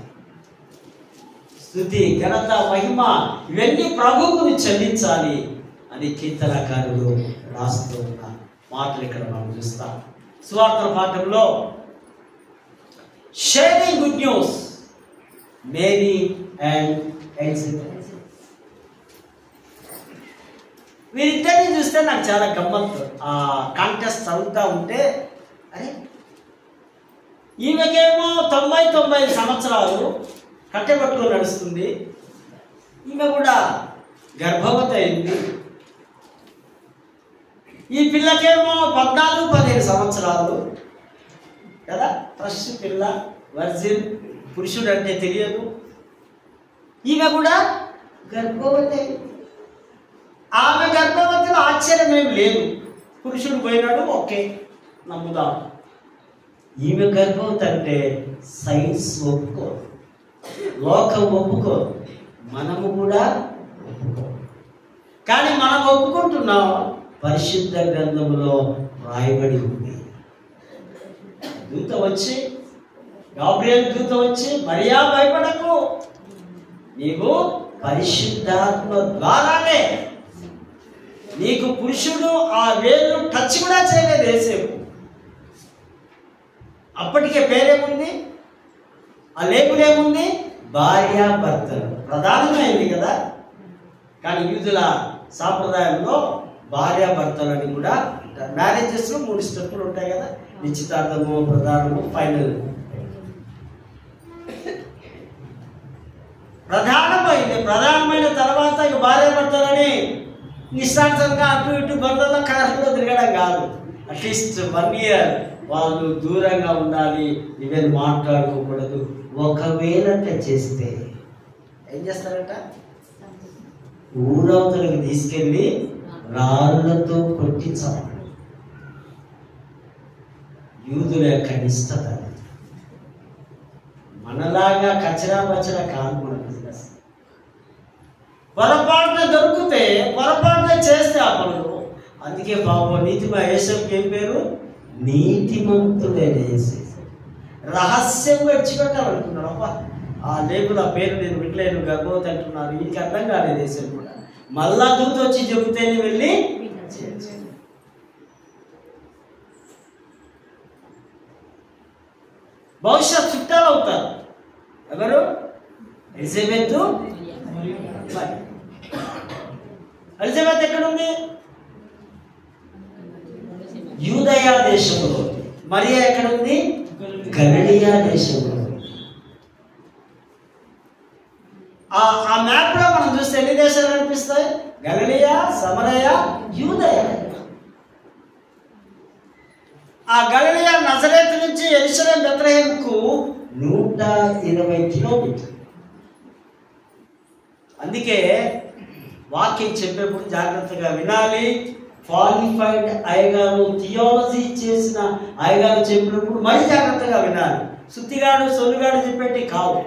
[SPEAKER 1] స్తుతి, ఘనత, మహిమ ఇవన్నీ ప్రభువుకు చెల్లించాలి అని కీర్తనకారుడు రాస్తూ ఉన్న మాటలు ఇక్కడ మనం చూస్తాం. సువార్తల పాఠంలో sharing good news, Mary and Elizabeth, వీరిద్దరిని చూస్తే నాకు చాలా గమ్మత్తు. ఆ కాంటెస్ట్ చదువుతూ ఉంటే అరే ఈమెకేమో 90 సంవత్సరాలు కట్టెబట్టుకొని నడుస్తుంది, ఈమె కూడా గర్భవతి అయింది. ఈ పిల్లకేమో 14-15 సంవత్సరాలు కదా, ఫ్రెష్ పిల్ల, వర్జిన్, పురుషుడు అంటే తెలియదు. ఈమె కూడా గర్భవతి అయింది. ఆమె గర్భవతిలో ఆశ్చర్యం ఏం లేదు, పురుషుడు పోయినాడు, ఓకే నమ్ముదాం. ఈమె గర్భవతి అంటే సైన్స్ ఒప్పుకో, లోకం ఒప్పుకో, మనము కూడా ఒప్పుకో. కానీ మనం ఒప్పుకుంటున్నాం, పరిశుద్ధ గ్రంథంలో రాయబడి ఉంది. దూత వచ్చి, గాబ్రియల్ దూత వచ్చి, మరియా భయపడకు, నీవు పరిశుద్ధాత్మ ద్వారానే, నీకు పురుషుడు ఆ వేలు టచ్ కూడా చేయలేదు యేసేపు. అప్పటికే పేరేముంది, ఆ లేబుల్ ఏముంది, భార్యాభర్తలు, ప్రధానమైంది కదా. కానీ యూదుల సాంప్రదాయంలో భార్యాభర్తలని కూడా మ్యారేజెస్లో 3 స్టెప్పులు ఉంటాయి కదా, నిశ్చితార్థము, ప్రధానము, ఫైనల్. ప్రధానమైన తర్వాత ఇక భార్యాభర్తలని నిశ్చాంతంగా అటు ఇటు బంధంలో కార్లో తిరగడం కాదు. అట్లీస్ట్ 1 year వాళ్ళు దూరంగా ఉండాలి, ఇవన్నీ మాట్లాడుకోకూడదు. ఒకవేళ చేస్తే ఏం చేస్తారట, ఊరవతలకి తీసుకెళ్ళి రాళ్లతో కొట్టించాలి. యూదుల యొక్క నిష్టత. మనలాగా కచరా పచరా కాదు మన బిజినెస్. పొరపాటున దొరికితే, పొరపాటున చేస్తే ఆ పనులు. అందుకే బాబు యేసేపుకి ఏం పేరు, నీతిమంతుడైన యేసేపు. రహస్యంగా విడిచిపెట్టాలనుకున్నాడు. అబ్బా ఆ లేబుల్, ఆ పేరు నేను వినలేను, గర్భవతి అంటున్నారు, వీరికి అర్థం కాలేదు యేసేపు కూడా. మళ్ళా దూత వచ్చి చెబితేనే వెళ్ళి బహుశా చుట్టాలు అవుతారు. ఎవరు, ఎలిజబెత్. ఎలిజబెత్ ఎక్కడుంది, యూదయా దేశంలో. మరియా ఎక్కడుంది, గలిలయ దేశంలో. ఆ మ్యాప్ లో మనం చూస్తే ఎన్ని దేశాలు కనిపిస్తాయి, గలిలయ, సమరయ, యూదయ. ఆ గలిలయ నజరేతు నుంచి యెరూషలేము బెత్లెహేముకు 120 కిలోమీటర్లు. అందుకే వాక్యం చెప్పేప్పుడు జాగ్రత్తగా వినాలి. క్వాలిఫైడ్ అయ్యగారు, థియాలజీ చేసిన అయ్యగారు చెప్పినప్పుడు మరీ జాగ్రత్తగా వినాలి. సుత్తిగాడు సొల్లుగాడు చెప్పేటి కావు.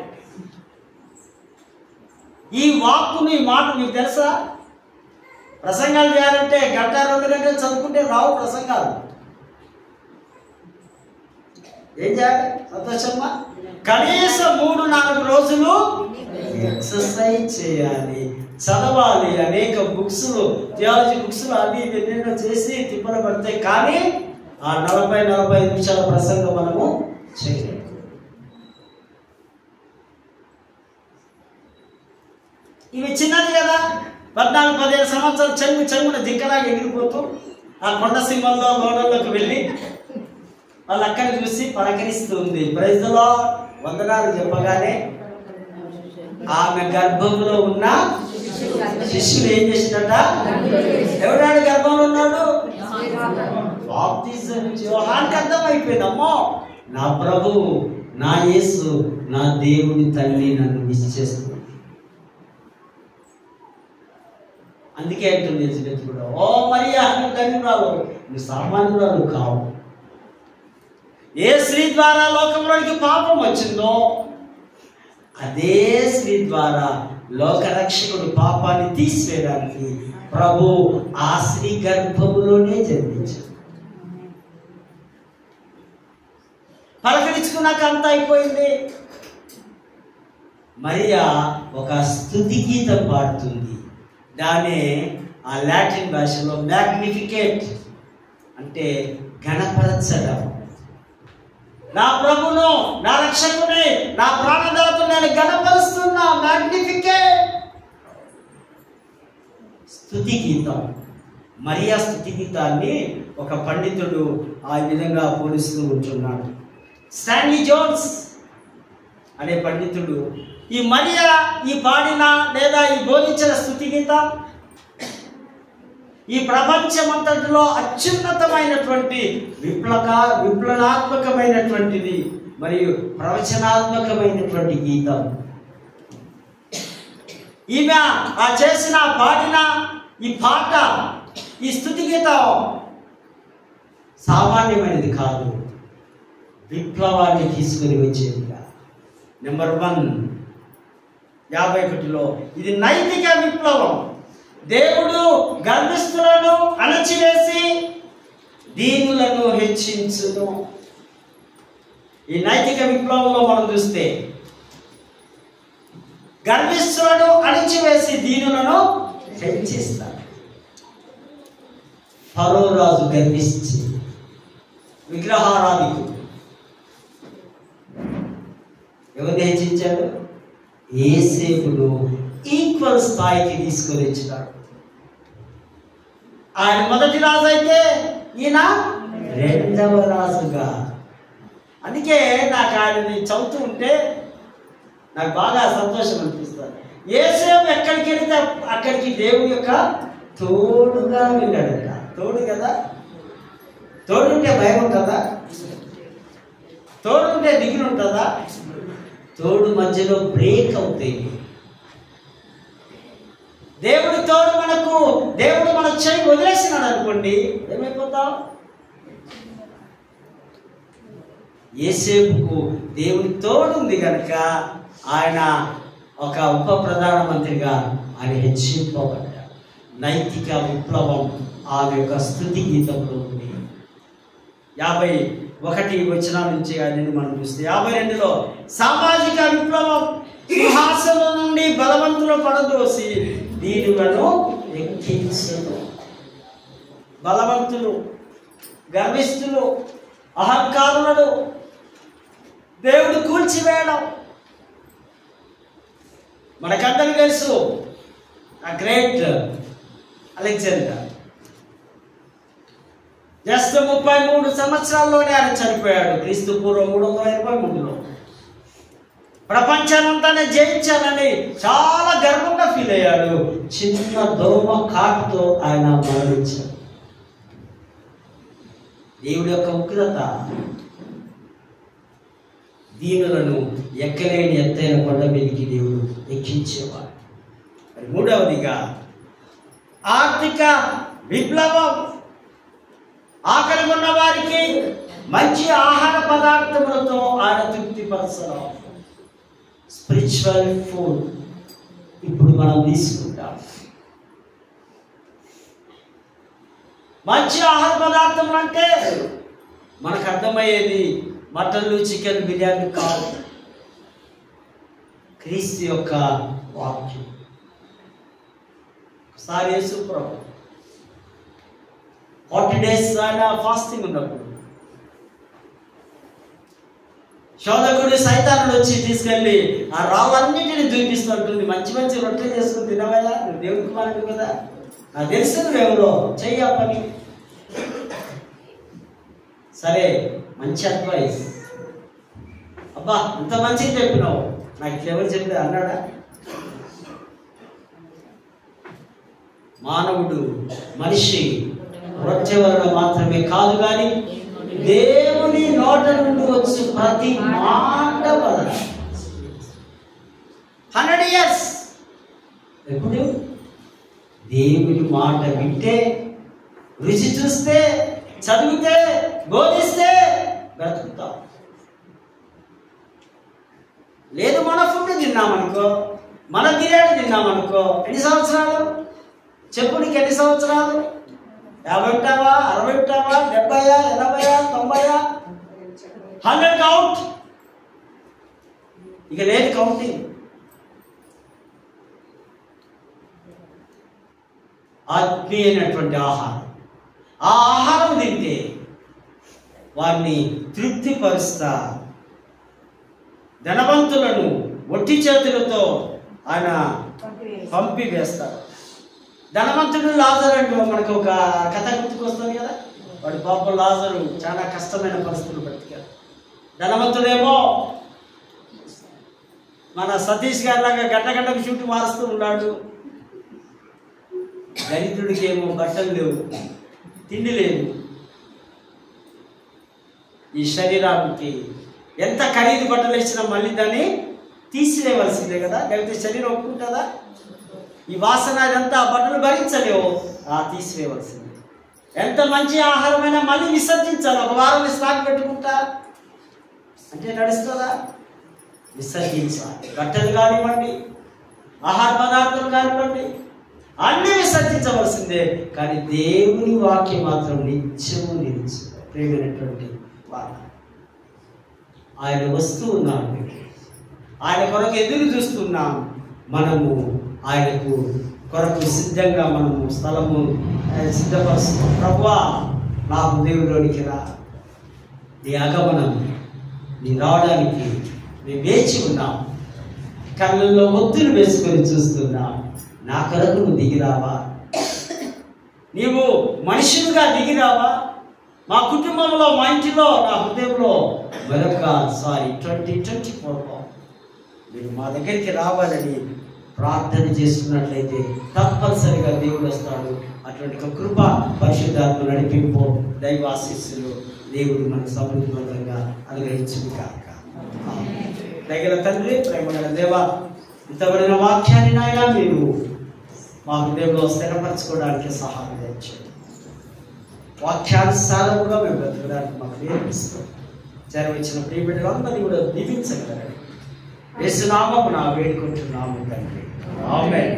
[SPEAKER 1] ఈ వాక్కుని, ఈ మాట మీకు తెలుసా, ప్రసంగాలు చేయాలంటే 1-2 గంటలు చదువుకుంటే రావు ప్రసంగాలు. ఏం చేయాలి సంతోషమ్మా, కనీసం 3-4 రోజులు ఎక్సర్సైజ్ చేయాలి, చదవాలి. అనేక బుక్స్, థియాలజీ బుక్స్ అవి ఎన్నెన్నో చేసి తిప్పలు పడతాయి. కానీ ఆ 40-45 నిమిషాల ప్రసంగం మనము చేయలేము. ఇవి చిన్నది కదా, 14-15 సంవత్సరాలు చెంగున జింకలాగా ఎగిరిపోతూ ఆ కొండ సింహంలో లోనలోకి వెళ్ళి వాళ్ళ అక్కని చూసి పలకరిస్తుంది. ప్రైజ్ ది లార్డ్, వందనాలు చెప్పగానే ఆమె గర్భంలో ఉన్న శిష్యుడు ఏం చేసినట, ఎవడాడు గర్భంలో ఉన్నాడు, బాప్తిజం యోహానుకి అర్థమైపోయింది, అమ్మో నా ప్రభువు, నా యేసు, నా దేవుని తల్లి నన్ను మిస్ చేస్తుంది. అందుకే అంటుంది ఎలిజబెత్ కూడా, ఓ మరియా నువ్వు ధన్యురాలు, నువ్వు సామాన్యురాలు కావు. ఏ స్త్రీ ద్వారా లోకంలోనికి పాపం వచ్చిందో అదే స్త్రీ ద్వారా లోకరక్షకుడు పాపాన్ని తీసివేయడానికి ప్రభు ఆ స్త్రీ గర్భములోనే జన్మించాడు. పలకరించుకున్నాక అంతా అయిపోయింది. మరియా ఒక స్తుతి గీతం పాడుతుంది. దాన్ని ఆ లాటిన్ భాషలో మ్యాగ్నిఫికేట్ అంటే ఘనపరచడం. నా ప్రభును, నా రక్షకుని, నా ప్రాణదాతను నేను ఘనపరుస్తున్నా. మ్యాగ్నిఫికేట్ స్తుతి గీతం. మరియా స్తుతి గీతాన్ని ఒక పండితుడు ఆ విధంగా పోలిస్తూ ఉంటున్నాడు. స్టాన్లీ జోన్స్ అనే పండితుడు ఈ మరియా ఈ పాడిన లేదా ఈ బోధించిన స్తుతి గీతం ఈ ప్రపంచమంతటిలో అత్యున్నతమైనటువంటి విప్లవాత్మకమైనటువంటిది మరియు ప్రవచనాత్మకమైనటువంటి గీతం. ఈమె ఆ చేసిన పాడిన ఈ పాట, ఈ స్తుతి గీతం సామాన్యమైనది కాదు, విప్లవాన్ని తీసుకుని వచ్చేదిగా. నెంబర్ 1 51లో ఇది నైతిక విప్లవం. దేవుడు గర్విష్ఠులను అణచివేసి దీనులను హెచ్చించును. ఈ నైతిక విప్లవంలో మనం చూస్తే గర్విష్ఠులను అణచివేసి దీనులను హెచ్చిస్తాడు. ఫరో రాజు గర్వించి విగ్రహారాధికుడు ఎవరిని హెచ్చించాడు? యేసేపును ఈక్వల్ స్థాయికి తీసుకొని వచ్చినాడు. ఆయన మొదటి రాజు అయితే ఈయన రెండవ రాజుగా. అందుకే నాకు ఆయనని చదువుతూ ఉంటే నాకు బాగా సంతోషం అనిపిస్తుంది. యేసేపు ఎక్కడికి వెళితే అక్కడికి దేవుడి యొక్క తోడుగా వెళ్ళాడట. తోడు కదా, తోడుంటే భయం ఉంటుందా? తోడుంటే దిగులు ఉంటుందా? తోడు మధ్యలో బ్రేక్ అవుతాయి. దేవుడి తోడు మనకు, దేవుడు మన చేయి వదిలేసినాడు అనుకోండి, ఏమైపోతాం? యేసేపుకు దేవుడి తోడు ఉంది కనుక ఆయన ఒక ఉప ప్రధానమంత్రిగా ఆయన హెచ్చింపబడ్డాడు. నైతిక విప్లవం ఆమె యొక్క స్తుతి గీతంలో ఉంది. 51 వచనాల నుంచి ఆయన మనం చూస్తే 52లో సామాజిక విప్లవం సింహాసనం నుండి బలవంతులు పడదోసి దీనులను ఎక్కించును. బలవంతులు, గర్విష్ఠులు, అహంకారులను దేవుడు కూల్చివేయడం. మనకందరూ తెలుసు ఆ గ్రేట్ అలెగ్జాండర్ జస్ట్ 33 సంవత్సరాల్లోనే ఆయన చనిపోయాడు. క్రీస్తు పూర్వం 323లో. ప్రపంచానంతానే జయించాలని చాలా గర్వంగా ఫీల్ అయ్యాడు. చిన్న దోమ కాటుతో ఆయన మరణించాడు. దేవుడి యొక్క ఉగ్రత దీనులను ఎక్కలేని ఎత్తైన కొండ మీదకి దేవుడు ఎక్కించేవాడు. మరి 3వదిగా ఆర్థిక విప్లవం. ఆకలి ఉన్న వారికి మంచి ఆహార పదార్థములతో ఆయన తృప్తిపరచడం. స్పిరిచువల్ ఫుడ్ ఇప్పుడు మనం తీసుకుంటాం. మంచి ఆహార పదార్థములు అంటే మనకు అర్థమయ్యేది మటన్లు, చికెన్, బిర్యానీ కాదు. క్రీస్తు యొక్క వాక్యం. ఒకసారి యేసు ప్రభు 40 days ఆయన ఫాస్టింగ్ ఉన్నప్పుడు శోధకుడు సైతానుడు వచ్చి తీసుకెళ్ళి ఆ రాళ్ళన్నింటినీ చూపిస్తుంటుంది. మంచి మంచి రొట్టెలు చేసుకుని తినవయ్యా, నువ్వు దేవుడి కుమారుడు కదా, నాకు తెలిసి నువ్వెవరో చెయ్య పని. సరే, మంచి అడ్వైస్. అబ్బా ఇంత మంచిగా చెప్పినావు, నాకు ఎవరు చెప్పి అన్నాడా? మానవుడు, మనిషి రొట్టె వలన మాత్రమే కాదు కానీ దేవుని నోట నుండి వచ్చి ప్రతి మాట వలన. 100 years ఎప్పుడు దేవుని మాట వింటే, రుచి చూస్తే, చదివితే, బోధిస్తే బ్రతుకుతాం. లేదు మన ఫుడ్ తిన్నామనుకో, మన బిర్యానీ తిన్నామనుకో, ఎన్ని సంవత్సరాలు చెప్పు? నీకు ఎన్ని సంవత్సరాలు? 50 ఉంటావా, 60 ఉంటావా, 70, 80, 90, 100 కౌంట్. ఇక లేదు కౌంటింగ్. ఆత్మీయమైనటువంటి ఆహారం. ఆ ఆహారం తింటే వారిని తృప్తిపరుస్తా ధనవంతులను ఒట్టి చేతులతో ఆయన పంపివేస్తారు. ధనవంతుడు లాజరు అంటే మనకు ఒక కథ గుర్తుకొస్తుంది కదా. వాడు పాపం లాజరు చాలా కష్టమైన పరిస్థితులు బ్రతికారు. ధనవంతుడేమో మన సతీష్ గారి లాగా గంటకు చుట్టూ మారుస్తూ ఉన్నాడు. దరిద్రుడికి ఏమో బట్టలు లేవు, తిండి లేదు. ఈ శరీరానికి ఎంత ఖరీదు బట్టలు ఇచ్చినా మళ్ళీ దాన్ని తీసివేయవలసిందే కదా, లేకపోతే శరీరం ఒప్పుకుంటుందా? ఈ వాసన ఇదంతా బట్టలు భరించలేవు, తీసివేయవలసిందే. ఎంత మంచి ఆహారమైనా మళ్ళీ విసర్జించాలి. ఒక వారం స్టాక్ పెట్టుకుంటా అంటే నడుస్తుందా? విసర్జించాలి. బట్టలు కానివ్వండి, ఆహార పదార్థాలు కానివ్వండి, అన్నీ విసర్జించవలసిందే. కానీ దేవుని వాక్యం మాత్రం నిత్యము నిలిచి ప్రేమైనటువంటి వారు ఆయన వస్తూ ఉన్నాడు. ఆయన కొరకు ఎదురు చూస్తున్నాం. మనము ఆయనకు కొరకు సిద్ధంగా మనము స్థలము సిద్ధపరుస్తున్నాం. ప్రభువా, నా హృదయంలోనికి రా, నీ ఆగమనం, నీ రావడానికి మేము వేచి ఉన్నాం. కళ్ళల్లో ఒత్తులు వేసుకొని చూస్తున్నాం. నా కొరకు నువ్వు దిగిరావా? నీవు మనుషులుగా దిగిరావా? మా కుటుంబంలో, మా ఇంటిలో, నా హృదయంలో మరొకసారి 2024 మీరు మా దగ్గరికి రావాలని ప్రార్థన చేస్తున్నట్లయితే తప్పనిసరిగా దేవుడు వస్తాడు. అటువంటి ఒక కృప, పరిశుద్ధాత్మ నడిపింపు, దైవాశీస్సులు దేవుడు మనకు సమృద్ధివంతంగా అనుగ్రహించింది కాక. దగ్గర తండ్రి, ప్రేమగల దేవా, ఇంతబడిన వాక్యాన్ని నాయన మీరు మా హృదయంలో స్థిరపరచుకోవడానికి సహాయం చేయండి. వాక్యానుసారముగా మేము బ్రతకడానికి మాకు నేర్పిస్తాం. చేరవచ్చిన ప్రియబిడ్డలందరినీ కూడా దీవించగలరండి. యేసు నామమున వేడుకుంటున్నాము తండ్రి. ఆమేన్.